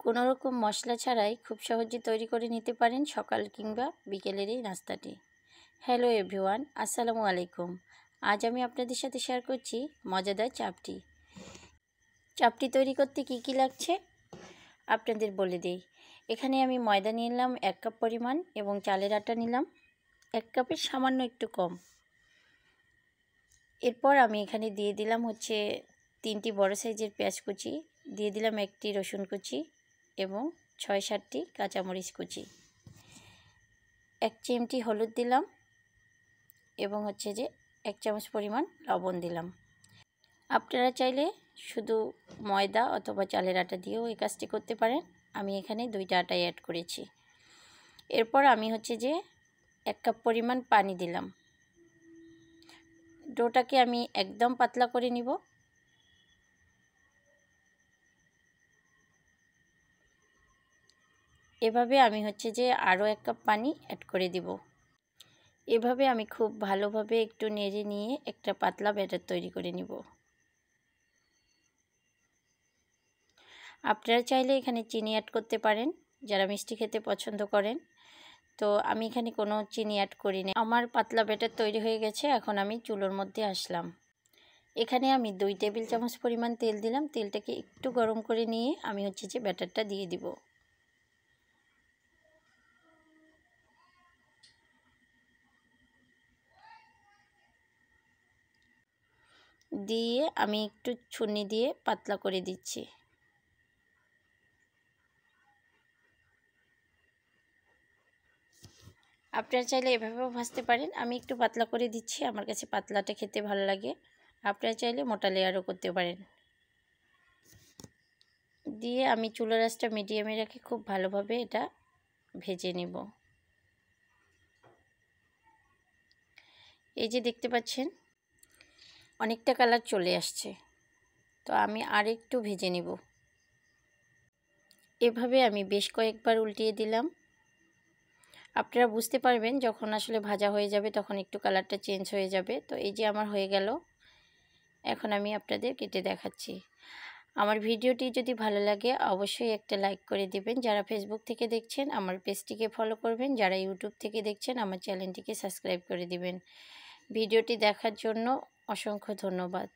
কোনো রকম মশলা ছাড়াই খুব সহজে তৈরি করে নিতে পারেন সকাল কিংবা বিকেলের এই নাস্তাটি। হ্যালো এভরিওয়ান, আসসালামু আলাইকুম। আজ আমি আপনাদের সাথে শেয়ার করছি মজাদার চাপটি। চাপটি তৈরি করতে কি কি লাগছে আপনাদের বলে দিই। এখানে আমি ময়দা নিলাম 1 কাপ পরিমাণ এবং চালের আটা নিলাম 1 কাপের সামান্য একটু কম। এরপর আমি এখানে দিয়ে দিলাম 3টি বড় সাইজের পেঁয়াজ কুচি, দিয়ে দিলাম 1টি রসুন কুচি এবং 6-7টি কাঁচামরিচ কুচি। 1 চিমটি হলুদ দিলাম এবং 1 চামচ পরিমাণ লবণ দিলাম। আপনারা চাইলে শুধু ময়দা অথবা চালের আটা দিয়েও এই কাজটি করতে পারেন। আমি এখানে 2টা আটাই অ্যাড করেছি। এরপর আমি 1 কাপ পরিমাণ পানি দিলাম। ডোটাকে আমি একদম পাতলা করে নিব। এভাবে আমি আরও 1 কাপ পানি অ্যাড করে দিব। এভাবে আমি খুব ভালোভাবে একটু নেড়ে নিয়ে একটা পাতলা ব্যাটার তৈরি করে নিব। আপনারা চাইলে এখানে চিনি অ্যাড করতে পারেন যারা মিষ্টি খেতে পছন্দ করেন। তো আমি এখানে কোনো চিনি অ্যাড করিনি। আমার পাতলা ব্যাটার তৈরি হয়ে গেছে। এখন আমি চুলোর মধ্যে আসলাম। এখানে আমি 2 টেবিল চামচ পরিমাণ তেল দিলাম। তেলটাকে একটু গরম করে নিয়ে আমি ব্যাটারটা দিয়ে দিব। দিয়ে আমি একটু ছুরি দিয়ে পাতলা করে দিচ্ছি। আপনারা চাইলে এভাবেও ভাজতে পারেন। আমি একটু পাতলা করে দিচ্ছি, আমার কাছে পাতলাটা খেতে ভালো লাগে। আপনারা চাইলে মোটা লেয়ারও করতে পারেন। দিয়ে আমি চুলার আঁচটা মিডিয়ামে রেখে খুব ভালোভাবে এটা ভেজে নেব। এই যে দেখতে পাচ্ছেন অনেকটা কালার চলে আসছে। তো আমি আর একটু ভেজে নেব। এভাবে আমি বেশ কয়েকবার উল্টিয়ে দিলাম। আপনারা বুঝতে পারবেন যখন আসলে ভাজা হয়ে যাবে তখন একটু কালারটা চেঞ্জ হয়ে যাবে। তো এই যে আমার হয়ে গেল। এখন আমি আপনাদের কেটে দেখাচ্ছি। আমার ভিডিওটি যদি ভালো লাগে অবশ্যই একটা লাইক করে দিবেন। যারা ফেসবুক থেকে দেখছেন আমার পেজটিকে ফলো করবেন। যারা ইউটিউব থেকে দেখছেন আমার চ্যানেলটিকে সাবস্ক্রাইব করে দিবেন। ভিডিওটি দেখার জন্য অসংখ্য ধন্যবাদ।